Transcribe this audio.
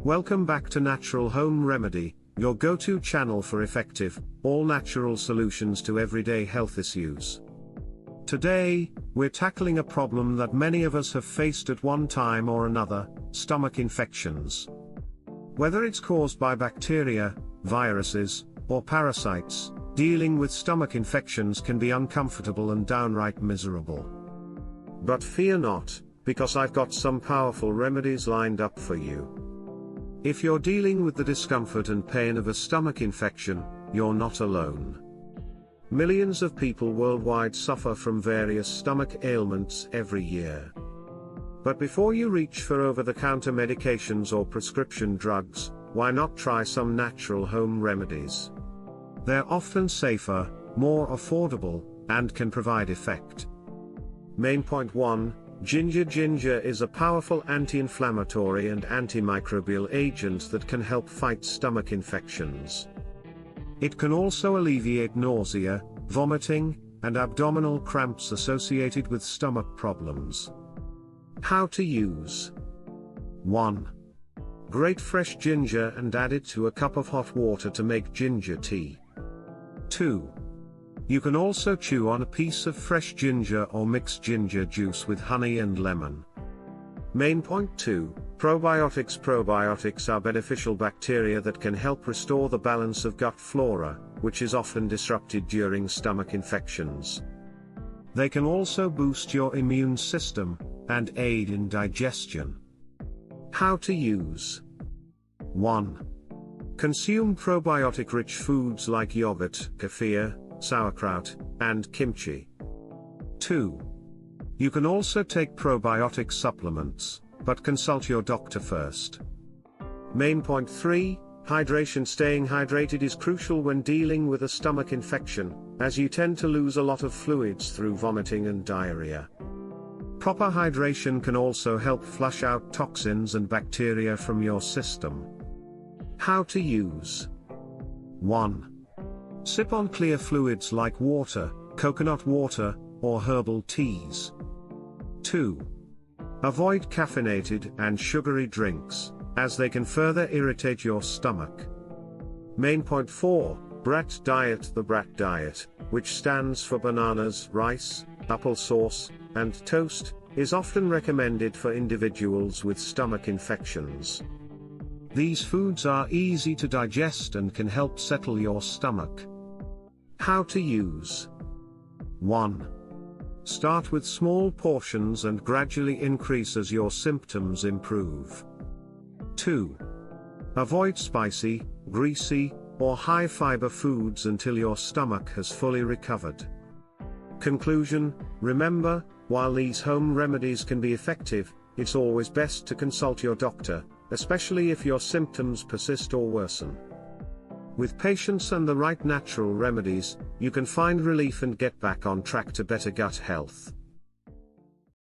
Welcome back to Natural Home Remedy, your go-to channel for effective, all-natural solutions to everyday health issues. Today, we're tackling a problem that many of us have faced at one time or another: stomach infections. Whether it's caused by bacteria, viruses, or parasites, dealing with stomach infections can be uncomfortable and downright miserable. But fear not, because I've got some powerful remedies lined up for you. If you're dealing with the discomfort and pain of a stomach infection, you're not alone. Millions of people worldwide suffer from various stomach ailments every year. But before you reach for over-the-counter medications or prescription drugs, why not try some natural home remedies? They're often safer, more affordable, and can provide effect. Main point 1. Ginger. Ginger is a powerful anti-inflammatory and antimicrobial agent that can help fight stomach infections. It can also alleviate nausea, vomiting, and abdominal cramps associated with stomach problems. How to use? 1. Grate fresh ginger and add it to a cup of hot water to make ginger tea. 2. You can also chew on a piece of fresh ginger or mix ginger juice with honey and lemon. Main point 2. Probiotics. Probiotics are beneficial bacteria that can help restore the balance of gut flora, which is often disrupted during stomach infections. They can also boost your immune system and aid in digestion. How to use? 1. Consume probiotic-rich foods like yogurt, kefir, sauerkraut, and kimchi. 2. You can also take probiotic supplements, but consult your doctor first. Main point 3. Hydration. Staying hydrated is crucial when dealing with a stomach infection, as you tend to lose a lot of fluids through vomiting and diarrhea. Proper hydration can also help flush out toxins and bacteria from your system. How to use? 1. Sip on clear fluids like water, coconut water, or herbal teas. 2. Avoid caffeinated and sugary drinks, as they can further irritate your stomach. Main point 4. BRAT diet. The BRAT diet, which stands for bananas, rice, applesauce, and toast, is often recommended for individuals with stomach infections. These foods are easy to digest and can help settle your stomach. How to use? 1. Start with small portions and gradually increase as your symptoms improve. 2. Avoid spicy, greasy, or high-fiber foods until your stomach has fully recovered. Conclusion: remember, while these home remedies can be effective, it's always best to consult your doctor, especially if your symptoms persist or worsen. With patience and the right natural remedies, you can find relief and get back on track to better gut health.